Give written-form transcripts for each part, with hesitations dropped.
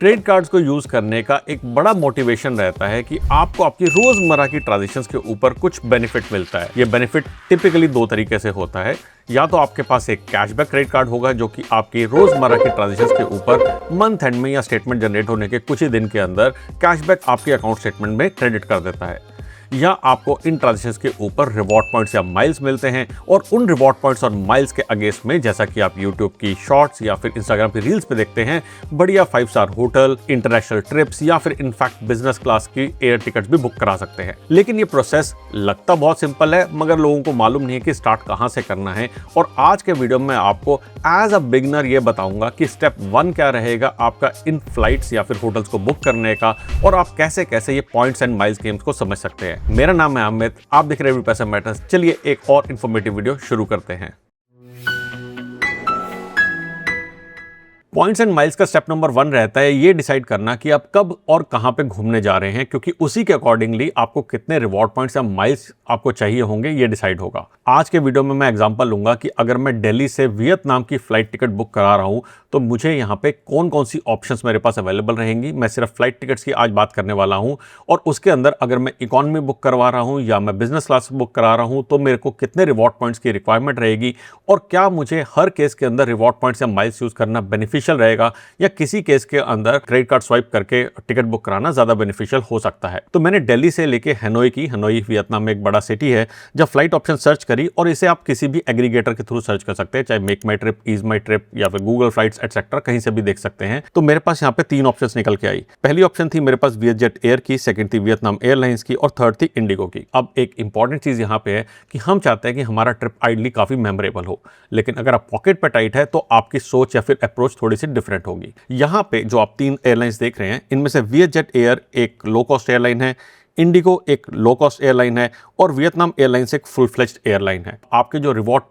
Credit cards को use करने का एक बड़ा मोटिवेशन रहता है कि आपको आपकी रोजमर्रा की ट्रांजैक्शंस के ऊपर कुछ बेनिफिट मिलता है। ये बेनिफिट टिपिकली दो तरीके से होता है। या तो आपके पास एक कैशबैक क्रेडिट कार्ड होगा जो कि आपकी रोजमर्रा की ट्रांजैक्शंस के ऊपर मंथ एंड में या स्टेटमेंट जनरेट होने के कुछ ही दिन के अंदर कैशबैक आपके अकाउंट स्टेटमेंट में क्रेडिट कर देता है, या आपको इन ट्रांजैक्शंस के ऊपर रिवॉर्ड पॉइंट्स या माइल्स मिलते हैं और उन रिवॉर्ड पॉइंट्स और माइल्स के अगेंस्ट में, जैसा कि आप यूट्यूब की शॉर्ट्स या फिर इंस्टाग्राम की रील्स पे देखते हैं, बढ़िया 5 स्टार होटल, इंटरनेशनल ट्रिप्स या फिर इनफैक्ट बिजनेस क्लास की एयर टिकट्स भी बुक करा सकते हैं। लेकिन ये प्रोसेस लगता बहुत सिंपल है, मगर लोगों को मालूम नहीं है कि स्टार्ट कहां से करना है। और आज के वीडियो में आपको एज अ बिगिनर ये बताऊंगा कि स्टेप 1 क्या रहेगा आपका इन फ्लाइट्स या फिर होटल्स को बुक करने का, और आप कैसे कैसे ये पॉइंट्स एंड माइल्स गेम्स को समझ सकते हैं। मेरा नाम है अमित, आप देख रहे हैं पैसा मैटर्स। चलिए एक और इन्फॉर्मेटिव वीडियो शुरू करते हैं। पॉइंट्स एंड माइल्स का स्टेप नंबर 1 रहता है ये डिसाइड करना कि आप कब और कहां पे घूमने जा रहे हैं, क्योंकि उसी के अकॉर्डिंगली आपको कितने रिवॉर्ड पॉइंट्स या माइल्स आपको चाहिए होंगे ये डिसाइड होगा। आज के वीडियो में मैं एग्जांपल लूंगा कि अगर मैं दिल्ली से वियतनाम की फ्लाइट टिकट बुक करा रहा हूं तो मुझे यहां पे कौन कौन सी ऑप्शंस मेरे पास अवेलेबल रहेंगी। मैं सिर्फ फ्लाइट टिकट्स की आज बात करने वाला हूं, और उसके अंदर अगर मैं इकोनॉमी बुक करवा रहा हूं या मैं बिजनेस क्लास बुक करा रहा हूं तो मेरे को कितने रिवॉर्ड पॉइंट्स की रिक्वायरमेंट रहेगी, और क्या मुझे हर केस के अंदर रिवॉर्ड पॉइंट्स या माइल्स यूज करना बेनिफिशियल रहेगा, या किसी केस के अंदर क्रेडिट कार्ड स्वाइप करके टिकट बुक कराना ज्यादा बेनिफिशियल हो सकता है। तो मैंने दिल्ली से लेके हनोई वियतनाम में एक बड़ा सिटी है, जब फ्लाइट ऑप्शन सर्च करी, और इसे आप किसी भी एग्रीगेटर के थ्रू सर्च कर सकते हैं, चाहे मेक माई ट्रिप, ईज माई ट्रिप या फिर गूगल फ्लाइट्स एटसेट्रा, कहीं से भी देख सकते हैं। तो मेरे पास यहाँ पे 3 ऑप्शंस निकल के आई। पहली ऑप्शन थी मेरे पास वियतजेट एयर की, सेकंड थी वियतनाम एयरलाइंस की, और थर्ड थी इंडिगो की। अब एक इंपॉर्टेंट चीज यहाँ पे है कि हम चाहते हैं कि हमारा ट्रिप आइडली काफी मेमोरेबल हो, लेकिन अगर आप पॉकेट पे टाइट है तो आपकी सोच या फिर अप्रोच थोड़ी सी डिफरेंट होगी। यहाँ पे जो आप 3 एयरलाइंस देख रहे हैं, इनमें से वियतजेट एयर एक लो कॉस्ट एयरलाइन है, इंडिगो एक लो कॉस्ट एयरलाइन है, और वियतनाम एयरलाइंस एक फुल फ्लेज्ड एयरलाइन है। आपके जो रिवॉर्ड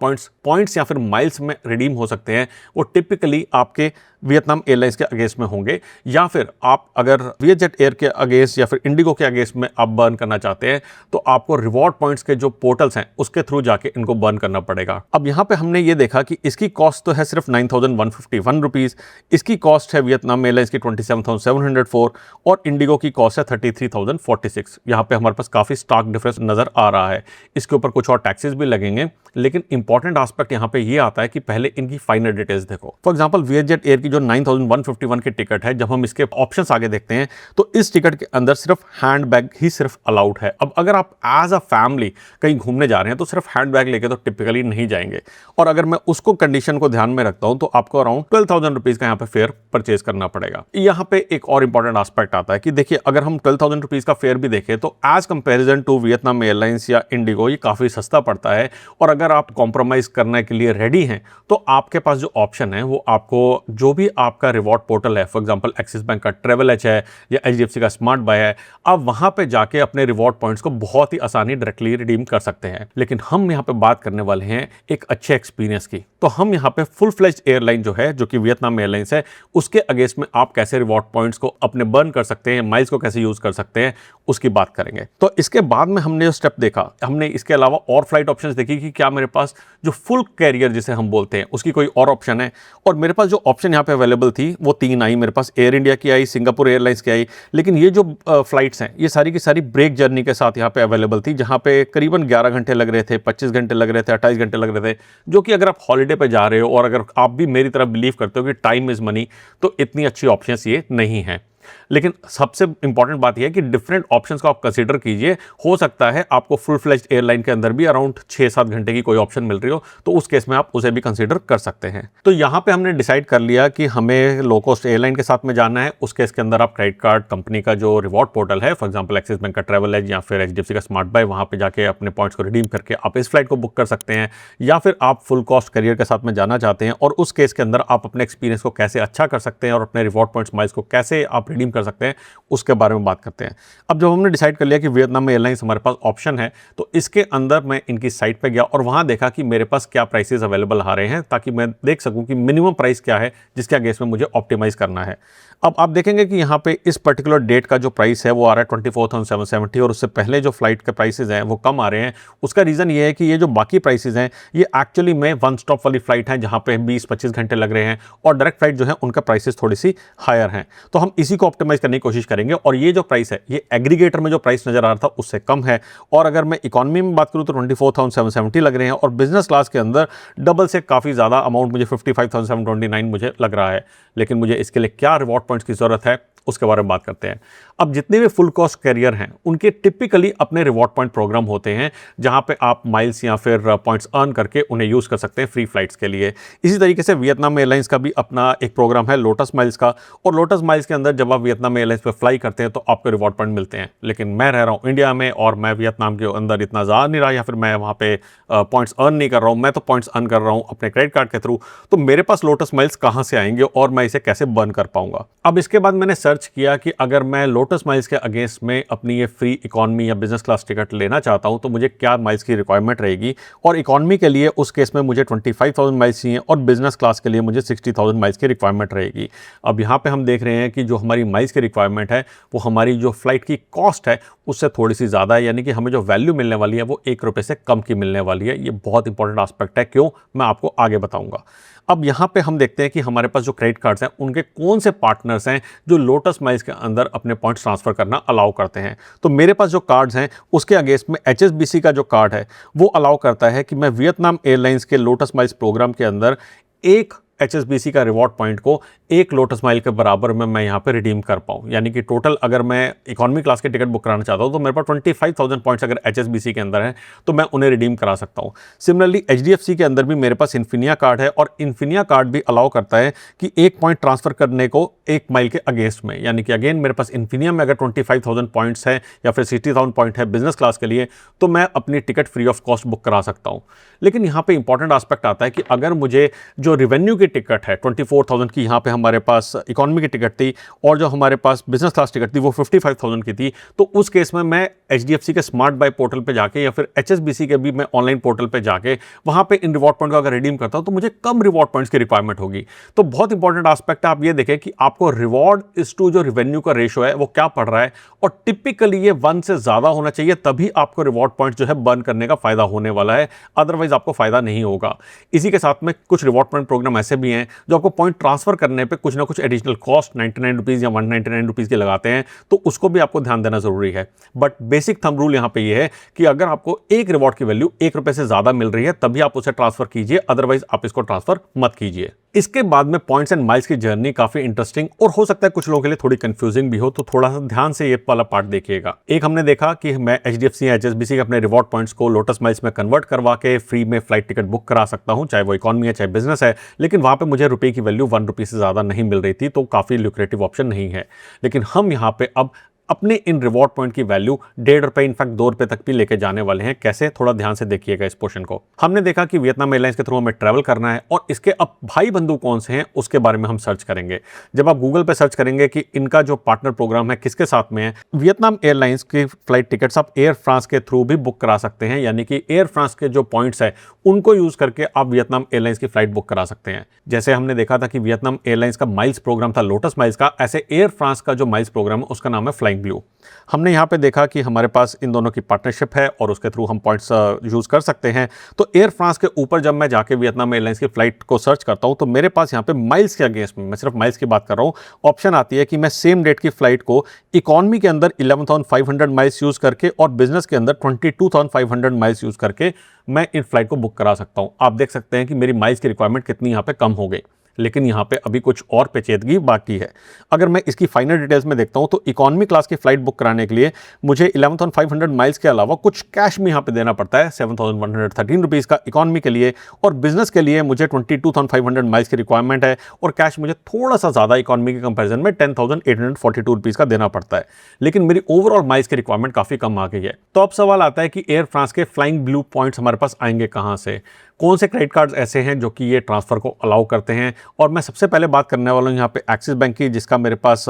पॉइंट्स या फिर माइल्स में रिडीम हो सकते हैं वो टिपिकली आपके वियतनाम एयरलाइंस के अगेंस्ट में होंगे, या फिर आप अगर वियतजेट एयर के अगेंस्ट या फिर इंडिगो के अगेंस्ट में आप बर्न करना चाहते हैं तो आपको रिवॉर्ड पॉइंट्स के जो पोर्टल्स हैं उसके थ्रू जाके इनको बर्न करना पड़ेगा। अब यहाँ पे हमने ये देखा कि इसकी कॉस्ट तो है सिर्फ 9,151 रुपीज, इसकी कॉस्ट है वियतनाम एयरलाइंस की 27,704, और इंडिगो की कॉस्ट है 33,046। यहाँ पे हमारे पास काफी स्टार्क डिफरेंस नजर आ रहा है। इसके ऊपर कुछ और टैक्सेस भी लगेंगे, लेकिन इंपॉर्टेंट एस्पेक्ट यहाँ पे ये आता है कि पहले इनकी फाइनल डिटेल्स देखो। फॉर एग्जांपल वियतजेट एयर की जो 9,151 की टिकट है, जब हम इसके ऑप्शंस आगे देखते हैं तो इस टिकट के अंदर सिर्फ हैंड बैग ही सिर्फ अलाउड है। अब अगर आप एज अ फैमिली कहीं घूमने जा रहे हैं तो सिर्फ हैंड बैग लेके तो टिपिकली नहीं जाएंगे, और अगर मैं उसको कंडीशन को ध्यान में रखता हूं तो आपको अराउंड 12,000 रुपीज का यहाँ पे फेयर परचेज करना पड़ेगा। यहाँ पे एक और इंपॉर्टेंट एस्पेक्ट आता है कि देखिए, अगर हम 12,000 रुपीज का फेयर भी देखें तो as comparison to Vietnam Airlines या इंडिगो ये काफी सस्ता पड़ता है। और अगर आप कॉम्प्रोमाइज करने के लिए रेडी हैं तो आपके पास जो ऑप्शन है वो आपको जो भी आपका रिवॉर्ड पोर्टल है, फॉर एग्जांपल एक्सिस बैंक का ट्रेवल एच है या एचडीएफसी का स्मार्ट बाय है, आप वहां पे जाके अपने रिवॉर्ड पॉइंट्स को बहुत ही आसानी डायरेक्टली रिडीम कर सकते हैं। लेकिन हम यहाँ पे बात करने वाले हैं एक अच्छे एक्सपीरियंस की। तो हम यहाँ पे फुल फ्लेज्ड एयरलाइन जो है, जो कि वियतनाम एयरलाइंस है, उसके अगेंस्ट में आप कैसे रिवॉर्ड पॉइंट्स को अपने बर्न कर सकते हैं, माइल्स को कैसे यूज कर सकते हैं, उसकी बात करेंगे। तो इसके बाद में हमने जो स्टेप देखा, हमने इसके अलावा और फ्लाइट ऑप्शंस देखी कि क्या मेरे पास जो फुल कैरियर जिसे हम बोलते हैं उसकी कोई और ऑप्शन है। और मेरे पास जो ऑप्शन यहाँ पे अवेलेबल थी वो 3 आई। मेरे पास एयर इंडिया की आई, सिंगापुर एयरलाइंस की आई, लेकिन ये जो फ्लाइट्स हैं ये सारी की सारी ब्रेक जर्नी के साथ यहाँ पे अवेलेबल थी, जहाँ पे करीबन 11 घंटे लग रहे थे, 25 घंटे लग रहे थे, 28 घंटे लग रहे थे, जो कि अगर आप हॉलीडे पे जा रहे हो और अगर आप भी मेरी तरह बिलीव करते हो कि टाइम इज मनी, तो इतनी अच्छी ऑप्शंस ये नहीं है। लेकिन सबसे इंपॉर्टेंट बात यह है कि डिफरेंट ऑप्शंस को आप कंसीडर कीजिए। हो सकता है आपको फुल फ्लेज्ड एयरलाइन के अंदर भी अराउंड 6-7 घंटे की कोई ऑप्शन मिल रही हो, तो उस केस में आप उसे भी कंसीडर कर सकते हैं। तो यहां पे हमने डिसाइड कर लिया कि हमें लो कॉस्ट एयरलाइन के साथ में जाना है। उस केस के अंदर आप क्रेडिट कार्ड कंपनी का जो रिवॉर्ड पोर्टल है, फॉर एग्जाम्पल एक्सिस बैंक का ट्रेवल एज या फिर एचडीएफसी का स्मार्ट बाय, वहां पे जाके अपने पॉइंट्स को रिडीम करके आप इस फ्लाइट को बुक कर सकते हैं। या फिर आप फुल कॉस्ट करियर के साथ में जाना चाहते हैं और उस केस के अंदर आप अपने एक्सपीरियंस को कैसे अच्छा कर सकते हैं और अपने रिवॉर्ड पॉइंट्स माइल्स को कैसे आप रिडीम कर सकते हैं, उसके बारे में बात करते हैं। अब जब हमने डिसाइड कर लिया कि वियतनाम एयरलाइंस हमारे पास ऑप्शन है, तो इसके अंदर मैं इनकी साइट पे गया और वहाँ देखा कि मेरे पास क्या प्राइसेस अवेलेबल आ रहे हैं, ताकि मैं देख सकूँ कि मिनिमम प्राइस क्या है जिसके अगेंस्ट में मुझे ऑप्टिमाइज करना है। अब आप देखेंगे कि यहाँ पे इस पर्टिकुलर डेट का जो प्राइस है वो आ रहा है 24,770 और उससे पहले जो फ्लाइट के प्राइसेस हैं वो कम आ रहे हैं। उसका रीज़न ये है कि ये जो बाकी प्राइसेस हैं ये एक्चुअली में वन स्टॉप वाली फ्लाइट है, जहाँ पे 20-25 घंटे लग रहे हैं, और डायरेक्ट फ्लाइट जो है उनका प्राइसेस थोड़ी सी हायर हैं। तो हम इसी को ऑप्टिमाइज करने की कोशिश करेंगे, और ये जो प्राइस है ये एग्रीगेटर में जो प्राइस नज़र आ रहा था उससे कम है। और अगर मैं इकॉनमी में बात करूँ तो 24,770 लग रहे हैं, और बिजनेस क्लास के अंदर डबल से काफ़ी ज़्यादा अमाउंट मुझे 55,729 मुझे लग रहा है। लेकिन मुझे इसके लिए क्या रिवॉर्ड पॉइंट्स की ज़रूरत है उसके बारे में बात करते हैं। अब जितने भी फुल कॉस्ट कैरियर हैं उनके टिपिकली अपने रिवॉर्ड पॉइंट प्रोग्राम होते हैं, जहां पे आप माइल्स या फिर पॉइंट्स अर्न करके उन्हें यूज़ कर सकते हैं फ्री फ्लाइट्स के लिए। इसी तरीके से वियतनाम एयरलाइंस का भी अपना एक प्रोग्राम है लोटस माइल्स का, और लोटस माइल्स के अंदर जब आप वियतनाम एयरलाइंस पर फ्लाई करते हैं तो आपको रिवॉर्ड पॉइंट मिलते हैं। लेकिन मैं रह रहा हूँ इंडिया में और मैं वियतनाम के अंदर इतना ज़्यादा नहीं रहा, या फिर मैं वहाँ पे पॉइंट्स अर्न नहीं कर रहा हूँ, मैं तो पॉइंट्स अर्न कर रहा हूँ अपने क्रेडिट कार्ड के थ्रू। तो मेरे पास लोटस माइल्स कहाँ से आएंगे और मैं इसे कैसे बर्न कर पाऊंगा? अब इसके बाद मैंने सर्च किया कि अगर मैं लोटस माइल्स के अगेंस्ट में अपनी ये फ्री इकॉनमी या बिजनेस क्लास टिकट लेना चाहता हूं तो मुझे क्या माइल्स की रिक्वायरमेंट रहेगी, और इकॉनमी के लिए उस केस में मुझे 25,000 माइल्स चाहिए और बिजनेस क्लास के लिए मुझे 60,000 माइल्स की रिक्वायरमेंट रहेगी। अब यहाँ पे हम देख रहे हैं कि जो हमारी माइल्स की रिक्वायरमेंट है वो हमारी जो फ्लाइट की कॉस्ट है उससे थोड़ी सी ज़्यादा है, यानी कि हमें जो वैल्यू मिलने वाली है वो ₹1 से कम की मिलने वाली है। ये बहुत इंपॉर्टेंट एस्पेक्ट है, क्यों, मैं आपको आगे बताऊंगा। अब यहाँ पे हम देखते हैं कि हमारे पास जो क्रेडिट कार्ड्स हैं उनके कौन से पार्टनर्स हैं जो लोटस माइल्स के अंदर अपने पॉइंट्स ट्रांसफर करना अलाउ करते हैं। तो मेरे पास जो कार्ड्स हैं उसके अगेंस्ट में HSBC का जो कार्ड है वो अलाउ करता है कि मैं वियतनाम एयरलाइंस के लोटस माइल्स प्रोग्राम के अंदर एक HSBC का रिवॉर्ड पॉइंट को एक लोटस माइल के बराबर में मैं यहाँ पे रिडीम कर पाऊँ। यानी कि टोटल अगर मैं इकॉनमी क्लास की टिकट बुक कराना चाहता हूँ तो मेरे पास 25,000 पॉइंट्स अगर HSBC के अंदर है तो मैं उन्हें रिडीम करा सकता हूँ। सिमिलरली HDFC के अंदर भी मेरे पास इन्फिनिया कार्ड है, और इन्फिनिया कार्ड भी अलाउ करता है कि एक पॉइंट ट्रांसफर करने को 1 माइल के अगेंस्ट में। यानी कि अगेन मेरे पास इन्फिनिया में अगर 25,000 पॉइंट्स है या फिर 60,000 पॉइंट है बिजनेस क्लास के लिए, तो मैं अपनी ticket free of cost book करा सकता हूँ। लेकिन यहाँ पे इंपॉर्टेंट एस्पेक्ट आता है कि अगर मुझे जो रिवेन्यू की टिकट है 24,000 की, यहाँ पे हमारे पास इकॉनमी की टिकट थी, और जो हमारे पास बिजनेस क्लास टिकट थी वो 55,000 की थी, तो उस केस में मैं HDFC के स्मार्ट बाय पोर्टल पे जाके या फिर HSBC के भी मैं ऑनलाइन पोर्टल पे जाके वहाँ पे इन रिवॉर्ड पॉइंट को अगर रिडीम करता हूँ तो मुझे कम रिवॉर्ड पॉइंट्स की रिक्वायरमेंट होगी। तो बहुत इंपॉर्टेंट एस्पेक्ट है, आप ये देखें कि आपको रिवॉर्ड इस टू जो रिवेन्यू का रेशो है वो क्या पड़ रहा है, और टिपिकली ये 1 से ज़्यादा होना चाहिए, तभी आपको रिवॉर्ड पॉइंट जो है बर्न करने का फायदा होने वाला है, अदरवाइज आपको फायदा नहीं होगा। इसी के साथ में कुछ रिवॉर्ड पॉइंट प्रोग्राम ऐसे भी हैं जो आपको पॉइंट ट्रांसफर करने पे कुछ ना कुछ एडिशनल कॉस्ट 99 रुपीज़ या 199 रुपीज़ के लगाते हैं, तो उसको भी आपको ध्यान देना जरूरी है। बट बेसिक थंब रूल यहाँ पे ये है कि अगर आपको एक रिवॉर्ड की वैल्यू ₹1 से ज़्यादा मिल रही है तभी आप उसे ट्रांसफर कीजिए, अदरवाइज आप इसको ट्रांसफर मत कीजिए। इसके बाद में पॉइंट्स एंड माइल्स की जर्नी काफी इंटरेस्टिंग और हो सकता है कुछ लोगों के लिए थोड़ी कंफ्यूजिंग भी हो, तो थोड़ा सा ध्यान से ये वाला पार्ट देखिएगा। एक हमने देखा कि मैं HDFC या HSBC के अपने रिवॉर्ड पॉइंट्स को लोटस माइल्स में कन्वर्ट करवा के फ्री में फ्लाइट टिकट बुक करा सकता हूं, चाहे वो इकॉनमी है चाहे बिजनेस है, लेकिन वहां पे मुझे रुपए की वैल्यू ₹1 से ज्यादा नहीं मिल रही थी, तो काफी ल्यूक्रेटिव ऑप्शन नहीं है। लेकिन हम यहाँ पे अब अपने इन रिवॉर्ड पॉइंट की वैल्यू ₹1.5 इनफैक्ट ₹2 तक भी लेके जाने वाले हैं। कैसे, थोड़ा ध्यान से देखिएगा इस पोर्शन को। हमने देखा कि वियतनाम एयरलाइंस के थ्रू हमें ट्रैवल करना है, और इसके अब भाई बंधु कौन से हैं उसके बारे में हम सर्च करेंगे। जब आप गूगल पे सर्च करेंगे कि इनका जो पार्टनर प्रोग्राम है किसके साथ में है, वियतनाम एयरलाइंस की फ्लाइट टिकट्स आप एयर फ्रांस के थ्रू भी बुक करा सकते हैं, यानी कि एयर फ्रांस के जो पॉइंट्स है उनको यूज करके आप वियतनाम एयरलाइंस की फ्लाइट बुक करा सकते हैं। जैसे हमने देखा था कि वियतनाम एयरलाइंस का माइल्स प्रोग्राम था लोटस माइल्स का, ऐसे एयर फ्रांस का जो माइल्स प्रोग्राम है उसका नाम है फ्लाइंग ब्लू। हमने यहाँ पे देखा कि हमारे पास इन दोनों की पार्टनरशिप है और उसके थ्रू हम पॉइंट्स यूज़ कर सकते हैं। तो एयर फ्रांस के ऊपर जब मैं जाके वियतनाम एयरलाइंस की फ्लाइट को सर्च करता हूँ तो मेरे पास यहाँ पे माइल्स के अगेंस्ट में, मैं सिर्फ माइल्स की बात कर रहा हूँ, ऑप्शन आती है कि मैं सेम डेट की फ्लाइट को इकॉनमी के अंदर 11,500 माइल्स यूज़ करके और बिजनेस के अंदर 22,500 माइल्स यूज़ करके मैं इन फ्लाइट को बुक करा सकता हूँ। आप देख सकते हैं कि मेरी माइल्स की रिक्वायरमेंट कितनी यहाँ पे कम हो गई, लेकिन यहाँ पे अभी कुछ और पेचीदगी बाकी है। अगर मैं इसकी फाइनल डिटेल्स में देखता हूँ तो इकॉनमी क्लास की फ्लाइट बुक कराने के लिए मुझे 11,500 माइल्स के अलावा कुछ कैश में यहाँ पे देना पड़ता है, 7,113 रुपीज़ का इकॉनमी के लिए, और बिजनेस के लिए मुझे 22,500 माइल्स की रिक्वायरमेंट है और कैश मुझे थोड़ा सा ज़्यादा इकॉनमी के कंपेरिजन में 10,842 रुपीज़ का देना पड़ता है। लेकिन मेरी ओवरऑल माइल्स की रिक्वायरमेंट काफ़ी कम आ गई है। तो अब सवाल आता है कि एयर फ्रांस के फ्लाइंग ब्लू पॉइंट्स हमारे पास आएंगे कहाँ से, कौन से क्रेडिट कार्ड्स ऐसे हैं जो कि ये ट्रांसफ़र को अलाउ करते हैं। और मैं सबसे पहले बात करने वाला हूँ यहाँ पे एक्सिस बैंक की, जिसका मेरे पास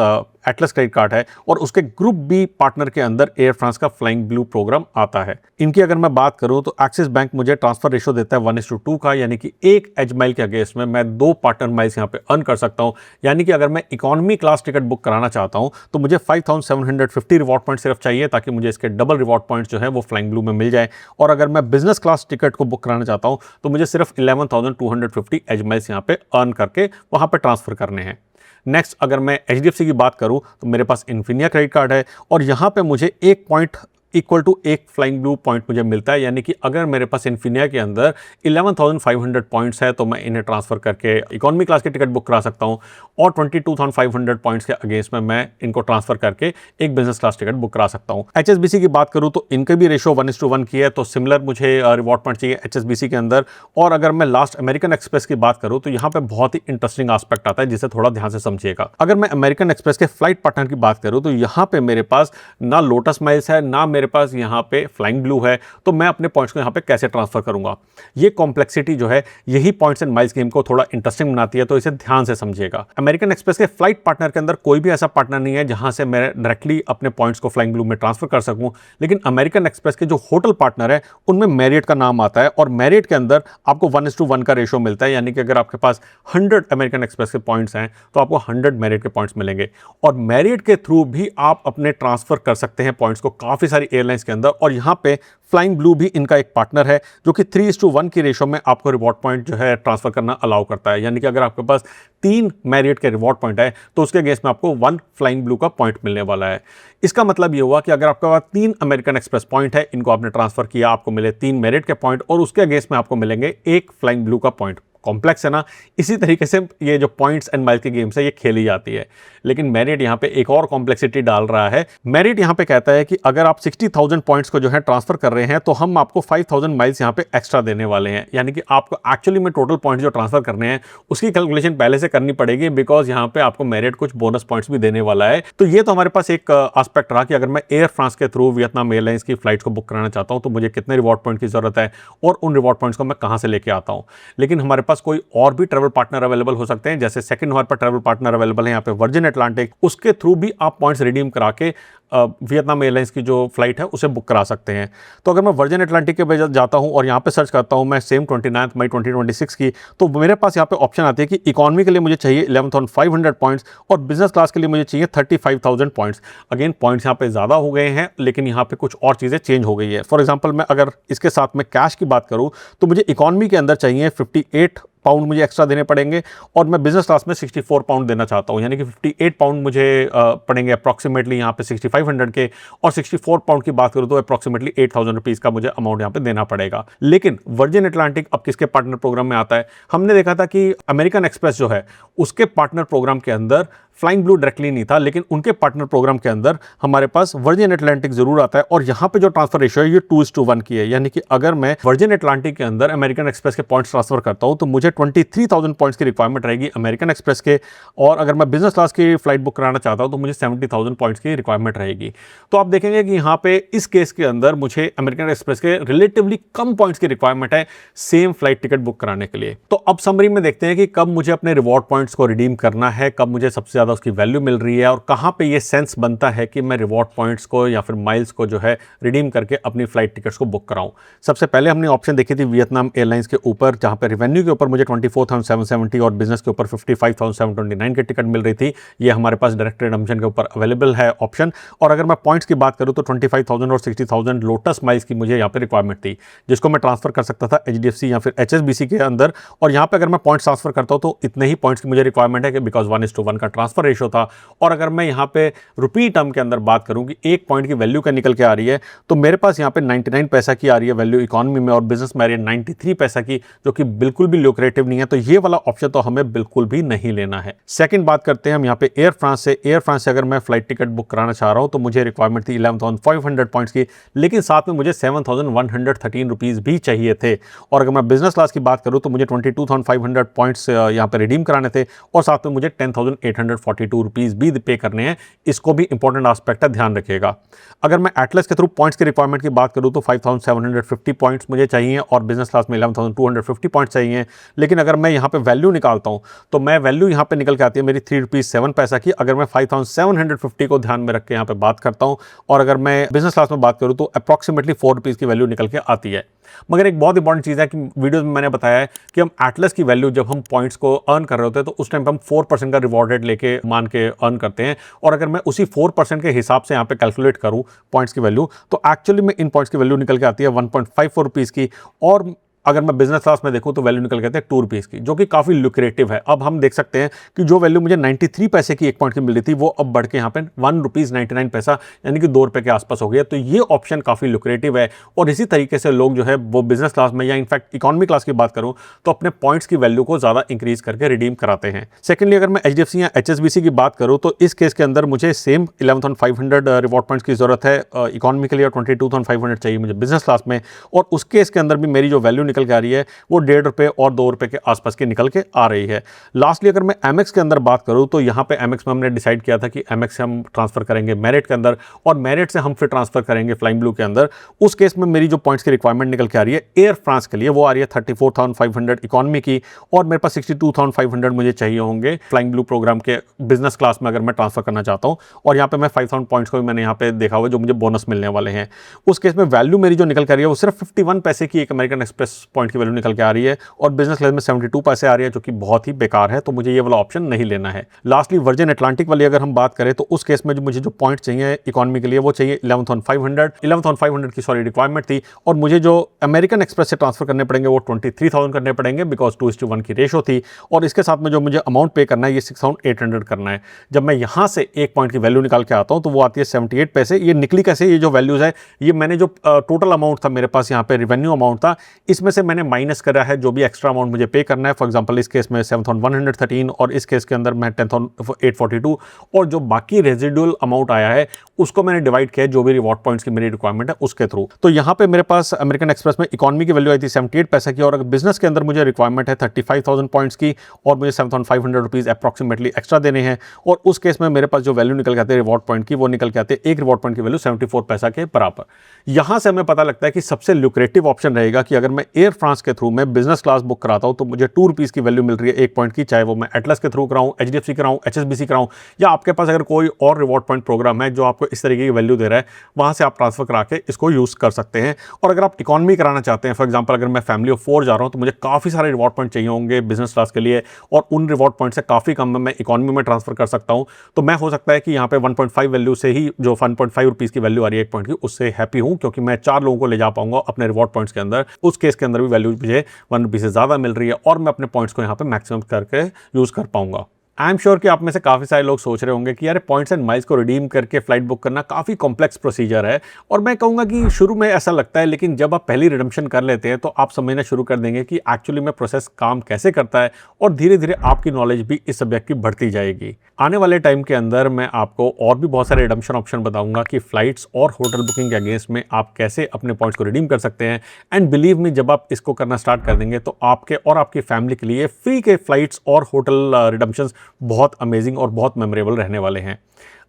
एटलस क्रेडिट कार्ड है और उसके ग्रुप बी पार्टनर के अंदर एयर फ्रांस का फ्लाइंग ब्लू प्रोग्राम आता है। इनकी अगर मैं बात करूं तो एक्सिस बैंक मुझे ट्रांसफर रेशो देता है 1:2 का, यानी कि एक एज माइल के अगेंस्ट में मैं 2 पार्टनर माइल्स यहां पे अर्न कर सकता हूं। यानी कि अगर मैं इकोनॉमी क्लास टिकट बुक कराना चाहता हूं तो मुझे 5750 रिवॉर्ड पॉइंट सिर्फ चाहिए ताकि मुझे इसके डबल रिवॉर्ड पॉइंट जो है वो फ्लाइंग ब्लू में मिल जाए। और अगर मैं बिजनेस क्लास टिकट को बुक कराना चाहता हूं तो मुझे सिर्फ 11,250 एज माइल्स यहां पे अर्न करके वहां पे ट्रांसफर करने हैं। नेक्स्ट अगर मैं HDFC की बात करूं तो मेरे पास इन्फिनिया क्रेडिट कार्ड है और यहां पे मुझे 1 point equal to 1 flying blue point मुझे मिलता है। यानी कि अगर मेरे पास इन्फिनिया के अंदर 11,500 पॉइंट्स है तो मैं इन्हें ट्रांसफर करके इकोनॉमी क्लास की टिकट बुक करा सकता हूं और 22,500 पॉइंट्स के अगेंस्ट में मैं इनको ट्रांसफर करके एक बिजनेस क्लास टिकट बुक करा सकता हूं। HSBC की बात करूं तो इनके भी रेशो 1:1 की है, तो सिमिलर मुझे रिवॉर्ड पॉइंट चाहिए HSBC के अंदर। और अगर मैं लास्ट अमेरिकन एक्सप्रेस की बात करूं तो यहां पे बहुत ही इंटरेस्टिंग एस्पेक्ट आता है जिसे थोड़ा ध्यान से समझिएगा। अगर मैं अमेरिकन एक्सप्रेस के फ्लाइट पार्टनर की बात करूं तो यहां पे मेरे पास ना लोटस माइल्स है ना मेरे पास यहां पे फ्लाइंग ब्लू है, तो मैं अपने पॉइंट्स को यहां पे कैसे ट्रांसफर करूंगा। ये कॉम्प्लेक्सिटी जो है यही पॉइंट्स एंड माइल्स गेम को थोड़ा इंटरेस्टिंग बनाती है, तो इसे ध्यान से समझिएगा। अमेरिकन एक्सप्रेस के फ्लाइट पार्टनर के अंदर कोई भी ऐसा पार्टनर नहीं है जहां से मैं डायरेक्टली अपने पॉइंट्स को फ्लाइंग ब्लू में ट्रांसफर कर सकूं, लेकिन अमेरिकन एक्सप्रेस के जो होटल पार्टनर है उनमें मैरियट का नाम आता है और मैरियट के अंदर आपको 1:1 का रेशो मिलता है। यानी कि अगर आपके पास 100 अमेरिकन एक्सप्रेस के पॉइंट्स हैं तो आपको 100 मैरियट के पॉइंट्स मिलेंगे और मैरियट के थ्रू भी आप अपने ट्रांसफर कर सकते हैं पॉइंट्स को काफी सारी एयरलाइंस के अंदर। और यहां पे फ्लाइंग ब्लू भी इनका एक पार्टनर है जो कि 3:1 की रेशो में आपको रिवॉर्ड पॉइंट जो है ट्रांसफर करना अलाउ करता है। यानी कि अगर आपके पास 3 मैरियट के रिवॉर्ड पॉइंट है तो उसके अगेंस्ट में आपको 1 फ्लाइंग ब्लू का पॉइंट मिलने वाला है। इसका मतलब ये हुआ कि अगर आपके पास 3 अमेरिकन एक्सप्रेस पॉइंट है, इनको आपने ट्रांसफर किया, आपको मिले 3 मैरियट के पॉइंट और उसके अगेंस्ट में आपको मिलेंगे 1 फ्लाइंग ब्लू का पॉइंट। कॉम्प्लेक्स है ना। इसी तरीके से ये जो पॉइंट्स एंड माइल की गेम्स है ये खेली जाती है, लेकिन मैरियट यहां पे एक और कॉम्प्लेक्सिटी डाल रहा है। मैरियट यहां पे कहता है कि अगर आप 60,000 पॉइंट्स को जो है ट्रांसफर कर रहे हैं तो हम आपको 5,000 माइल्स यहां पे एक्स्ट्रा देने वाले हैं। यानी कि आपको एक्चुअली में टोटल पॉइंट्स जो ट्रांसफर करने हैं उसकी कैलकुलेशन पहले से करनी पड़ेगी, बिकॉज यहां पे आपको मैरियट कुछ बोनस पॉइंट्स भी देने वाला है। तो ये तो हमारे पास एक एस्पेक्ट रहा कि अगर मैं एयर फ्रांस के थ्रू वियतनाम एयरलाइंस की फ्लाइट्स को बुक कराना चाहता हूं तो मुझे कितने रिवॉर्ड पॉइंट की जरूरत है और उन रिवॉर्ड पॉइंट्स को मैं कहां से लेके आता हूं। लेकिन हमारे पास कोई और भी ट्रैवल पार्टनर अवेलेबल हो सकते हैं, जैसे सेकंड हमारे पास ट्रैवल पार्टनर अवेलेबल है यहाँ पे वर्जिन अटलांटिक, उसके थ्रू भी आप पॉइंट्स रिडीम करा के वियतनाम एयरलाइंस की जो फ्लाइट है उसे बुक करा सकते हैं। तो अगर मैं वर्जिन अटलांटिक के पे जाता हूं और यहाँ पे सर्च करता हूं मैं सेम 29 मई 2026 की, तो मेरे पास यहाँ पे ऑप्शन आती है कि इकोनॉमी के लिए मुझे चाहिए 11,500 पॉइंट्स और बिजनेस क्लास के लिए मुझे चाहिए 35,000 पॉइंट्स। अगेन पॉइंट्स यहाँ पे ज़्यादा हो गए हैं, लेकिन यहाँ पे कुछ और चीज़ें चेंज हो गई है। फॉर एग्जाम्पल मैं अगर इसके साथ में कैश की बात करूँ तो मुझे इकोनॉमी के अंदर चाहिए 58 पाउंड मुझे एक्स्ट्रा देने पड़ेंगे और मैं बिजनेस क्लास में 64 पाउंड देना चाहता हूं, यानी कि 58 पाउंड मुझे पड़ेंगे अप्रॉक्सीमेटली यहाँ पे 6,500 के, और 64 पाउंड की बात करूं तो अप्रॉक्सीमेटली 8,000 रुपीज़ का मुझे अमाउंट यहाँ पे देना पड़ेगा। लेकिन वर्जिन अटलांटिक अब किसके पार्टनर प्रोग्राम में आता है? हमने देखा था कि अमेरिकन एक्सप्रेस जो है उसके पार्टनर प्रोग्राम के अंदर फ्लाइंग ब्लू डायरेक्टली नहीं था, लेकिन उनके पार्टनर प्रोग्राम के अंदर हमारे पास वर्जिन अटलांटिक जरूर आता है और यहाँ पे जो ट्रांसफर रेशियो है ये 2:1 की है। यानी कि अगर मैं वर्जिन अटलांटिक के अंदर अमेरिकन एक्सप्रेस के पॉइंट्स ट्रांसफर करता हूँ तो मुझे 23,000 पॉइंट्स की रिक्वायरमेंट रहेगी अमेरिकन एक्सप्रेस के, और अगर मैं बिजनेस क्लास की फ्लाइट बुक कराना चाहता हूँ तो मुझे 70,000 पॉइंट्स की रिक्वायरमेंट रहेगी। तो आप देखेंगे कि यहाँ पे इस केस के अंदर मुझे अमेरिकन एक्सप्रेस के रिलेटिवली कम पॉइंट्स की रिक्वायरमेंट है सेम फ्लाइट टिकट बुक कराने के लिए। तो अब समरी में देखते हैं कि कब मुझे अपने रिवॉर्ड पॉइंट्स को रिडीम करना है, कब मुझे सबसे ज्यादा उसकी वैल्यू मिल रही है और कहां पे ये सेंस बनता है कि मैं रिवॉर्ड पॉइंट्स को या फिर माइल्स को जो है रिडीम करके अपनी फ्लाइट टिकट्स को बुक कराऊं। सबसे पहले हमने ऑप्शन देखी थी वियतनाम एयरलाइंस के ऊपर, जहां पे रेवेन्यू के ऊपर मुझे 24,770 और बिजनेस के ऊपर 55,729 की टिकट मिल रही थी। ये हमारे पास डायरेक्ट रिडम्पशन के ऊपर अवेलेबल है ऑप्शन। और अगर मैं पॉइंट्स की बात करूं तो 25,000 और 60,000 लोटस माइल्स की मुझे यहाँ पे रिक्वायरमेंट थी, जिसको मैं ट्रांसफर कर सकता था HDFC या फिर HSBC के अंदर। और यहाँ पे अगर मैं पॉइंट्स ट्रांसफर करता हूं तो इतने ही पॉइंट्स की मुझे रिक्वायरमेंट है कि बिकॉज 1:1 का ट्रांसफर रेशियो था। और अगर मैं यहाँ पे रुपी टर्म के अंदर बात करूं कि एक पॉइंट की वैल्यू क्या निकल के आ रही है, तो मेरे पास यहाँ पे 99 पैसा की आ रही है वैल्यू इकोनॉमी में और बिजनेस में आ रही है 93 पैसा की, जो कि बिल्कुल भी ल्यूक्रेटिव नहीं है। तो ये वाला ऑप्शन तो हमें बिल्कुल भी नहीं लेना है। सेकंड बात करते हैं हम यहाँ पे एयर फ्रांस से। एयर फ्रांस से अगर मैं फ्लाइट टिकट बुक कराना चाह रहा हूं तो मुझे रिक्वायरमेंट थी 11,500 पॉइंट्स की, लेकिन साथ में मुझे 7,113 रुपीज भी चाहिए थे। और अगर मैं बिजनेस क्लास की बात करूं तो मुझे 22,500 पॉइंट्स यहाँ पे रिडीम कराने थे और साथ में मुझे 10,800 ₹142 भी पे करने हैं, इसको भी इंपॉर्टेंट एस्पेक्ट है, ध्यान रखिएगा। अगर मैं एटलस के थ्रू पॉइंट्स की रिक्वायरमेंट की बात करूँ तो 5750 पॉइंट्स मुझे चाहिए और बिजनेस क्लास में 11250 पॉइंट्स चाहिए। लेकिन अगर मैं यहाँ पे वैल्यू निकालता हूँ तो मैं वैल्यू यहाँ पे निकल के आती है मेरी ₹3.07 की, अगर मैं 5750 को ध्यान में रख के यहाँ पे बात करता हूँ। और अगर मैं बिजनेस क्लास में बात करूँ तो अप्रॉक्सीमेटली ₹4 की वैल्यू निकल के आती है। मगर एक बहुत इंपॉर्टेंट चीज़ है कि वीडियोस में मैंने बताया है कि हम एटलस की वैल्यू जब हम पॉइंट्स को अर्न कर रहे होते हैं तो उस टाइम पे हम 4% का रिवॉर्ड रेट लेके मान के अर्न करते हैं। और अगर मैं उसी 4% के हिसाब से यहाँ पे कैलकुलेट करूँ पॉइंट्स की वैल्यू, तो एक्चुअली में इन पॉइंट्स की वैल्यू निकल के आती है ₹1.54 की। और अगर मैं बिजनेस क्लास में देखूं तो वैल्यू निकल के आती है ₹2 की, जो कि काफ़ी लुक्रेटिव है। अब हम देख सकते हैं कि जो वैल्यू मुझे 93 पैसे की एक पॉइंट की मिल रही थी वो अब बढ़ के यहाँ पे ₹1.99 यानी कि ₹2 के आसपास हो गया। तो ये ऑप्शन काफ़ी लुक्रेटिव है और इसी तरीके से लोग जो है वो बिजनेस क्लास में या इनफैक्ट इकोनॉमी क्लास की बात करूँ तो अपने पॉइंट्स की वैल्यू को ज़्यादा इंक्रीज करके रिडीम कराते हैं। सेकेंडली, अगर मैं HDFC या HSBC की बात करूँ तो इस केस के अंदर मुझे सेम 11,500 रिवॉर्ड पॉइंट्स की जरूरत है इकोनॉमी के लिए और 22,500 चाहिए मुझे बिजनेस क्लास में। और उस केस के अंदर भी मेरी जो वैल्यू निकल के आ रही है वो ₹1.5 और ₹2 के आसपास की निकल के आ रही है। लास्टली, अगर मैं एमएक्स के अंदर बात करूं तो यहां पे एमएक्स में हमने डिसाइड किया था कि एमएक्स से हम ट्रांसफर करेंगे मेरिट के अंदर और मेरिट से हम फिर ट्रांसफर करेंगे फ्लाइंग ब्लू के अंदर। उस केस में मेरी जो पॉइंट्स की रिक्वायरमेंट निकल के आ रही है एयर फ्रांस के लिए वो आ रही है 34,500 इकोनॉमी की और मेरे पास 62,500 मुझे चाहिए होंगे फ्लाइंग ब्लू प्रोग्राम के बिजनेस क्लास में अगर मैं ट्रांसफर करना चाहता हूं। और यहाँ पे मैं 5,000 पॉइंट्स को भी मैंने यहाँ पे देखा हुआ जो मुझे बोनस मिलने वाले हैं। उस केस में वैल्यू मेरी जो निकल के आ रही है वो सिर्फ 51 पैसे की एक अमेरिकन एक्सप्रेस पॉइंट की वैल्यू निकल के आ रही है और बिजनेस क्लास में 72 पैसे आ रही है, जो कि बहुत ही बेकार है। तो मुझे ये वाला ऑप्शन नहीं लेना है। लास्टली, वर्जिन अटलांटिक वाली अगर हम बात करें तो उस केस में जो मुझे जो पॉइंट चाहिए इकोनॉमी के लिए वो चाहिए 11,500 की रिक्वायरमेंट थी और मुझे जो अमेरिकन एक्सप्रेस से ट्रांसफर करने पड़ेंगे वो 23,000 करने पड़ेंगे बिकॉज 2:1 की रेशो थी। और इसके साथ में जो मुझे अमाउंट पे करना है ये 6,800 करना है। जब मैं यहाँ से एक पॉइंट की वैल्यू निकाल के आता हूँ तो वो आती है 78 पैसे। ये निकली कैसे? ये जो वैल्यूज है ये मैंने जो टोटल अमाउंट था मेरे पास यहाँ पे रेवेन्यू अमाउंट था इसमें से मैंने माइनस करा है जो भी एक्स्ट्रा अमाउंट मुझे पे करना है। फॉर एग्जांपल इस केस में 7,113 और इस केस के अंदर मैं 10,842 और जो बाकी रेजिडुअल अमाउंट आया है उसको मैंने डिवाइड किया जो भी रिवॉर्ड पॉइंट्स की मेरी रिक्वायरमेंट है उसके थ्रू। तो यहाँ पे मेरे पास अमेरिकन एक्सप्रेस में इकोनॉमी की वैल्यू आई थी 78 पैसे की और अगर बिजनेस के अंदर मुझे रिक्वायरमेंट है 35,000 पॉइंट्स की और मुझे 7,500 रुपीज़ अप्रॉक्सीमेटली एक्स्ट्रा देने हैं। और उस केस में मेरे पास जो वैल्यू निकल के आते हैं रिवॉर्ड पॉइंट की वो निकल के आते हैं एक रिवॉर्ड पॉइंट की वैल्यू 74 पैसा के बराबर। यहाँ से हमें पता लगता है कि सबसे लुक्रेटिव ऑप्शन रहेगा कि अगर मैं एयर फ्रांस के थ्रू मैं बिजनेस क्लास बुक कराता हूँ तो मुझे ₹2 की वैल्यू मिल रही है एक पॉइंट की, चाहे वो मैं एटलस के थ्रू कराऊँ, HDFC कराऊँ, HSBC कराऊँ या आपके पास अगर कोई और रिवॉर्ड पॉइंट प्रोग्राम है जो आपको इस तरीके की वैल्यू दे रहा है वहाँ से आप ट्रांसफर करा के इसको यूज़ कर सकते हैं। और अगर आप इकोनॉमी कराना चाहते हैं, फॉर एग्जाम्पल अगर मैं फैमिली ऑफ 4 जा रहा हूँ तो मुझे काफ़ी सारे रिवॉर्ड पॉइंट चाहिए होंगे बिजनेस क्लास के लिए और उन रिवॉर्ड पॉइंट से काफ़ी कम में मैं इकोनॉमी में ट्रांसफर कर सकता हूँ। तो मैं हो सकता है कि यहाँ पे 1.5 वैल्यू से ही जो 1.5 रुपीज़ की वैल्यू आ रही है एक पॉइंट की उससे हैप्पी हूँ क्योंकि मैं 4 लोगों को ले जा पाऊंगा अपने रिवॉर्ड पॉइंट्स के अंदर। उस केस के अंदर भी वैल्यू मुझे ₹1 से ज़्यादा मिल रही है और मैं अपने पॉइंट्स को यहाँ पे मैक्सिमम करके यूज़ कर पाऊंगा। आई एम श्योर कि आप में से काफ़ी सारे लोग सोच रहे होंगे कि यार पॉइंट्स एंड माइल्स को रिडीम करके फ्लाइट बुक करना काफ़ी कॉम्प्लेक्स प्रोसीजर है। और मैं कहूँगा कि शुरू में ऐसा लगता है लेकिन जब आप पहली रिडम्पशन कर लेते हैं तो आप समझना शुरू कर देंगे कि एक्चुअली में प्रोसेस काम कैसे करता है और धीरे धीरे आपकी नॉलेज भी इस सब्जेक्ट की बढ़ती जाएगी। आने वाले टाइम के अंदर मैं आपको और भी बहुत सारे रिडम्पशन ऑप्शन बताऊंगा कि फ्लाइट्स और होटल बुकिंग के अगेंस्ट में आप कैसे अपने पॉइंट्स को रिडीम कर सकते हैं। एंड बिलीव मी, जब आप इसको करना स्टार्ट कर देंगे तो आपके और आपकी फैमिली के लिए फ्री के फ्लाइट्स और होटल रिडम्पशंस बहुत अमेजिंग और बहुत मेमोरेबल रहने वाले हैं।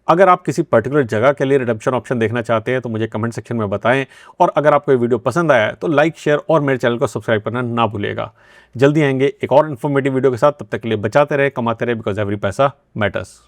अगर आप किसी पर्टिकुलर जगह के लिए रिडम्पशन ऑप्शन देखना चाहते हैं तो मुझे कमेंट सेक्शन में बताएं और अगर आपको ये वीडियो पसंद आया है तो लाइक, शेयर और मेरे चैनल को सब्सक्राइब करना ना भूलिएगा। जल्दी आएंगे एक और इन्फॉर्मेटिव वीडियो के साथ, तब तक के लिए बचाते रहे, कमाते रहे, बिकॉज एवरी पैसा मैटर्स।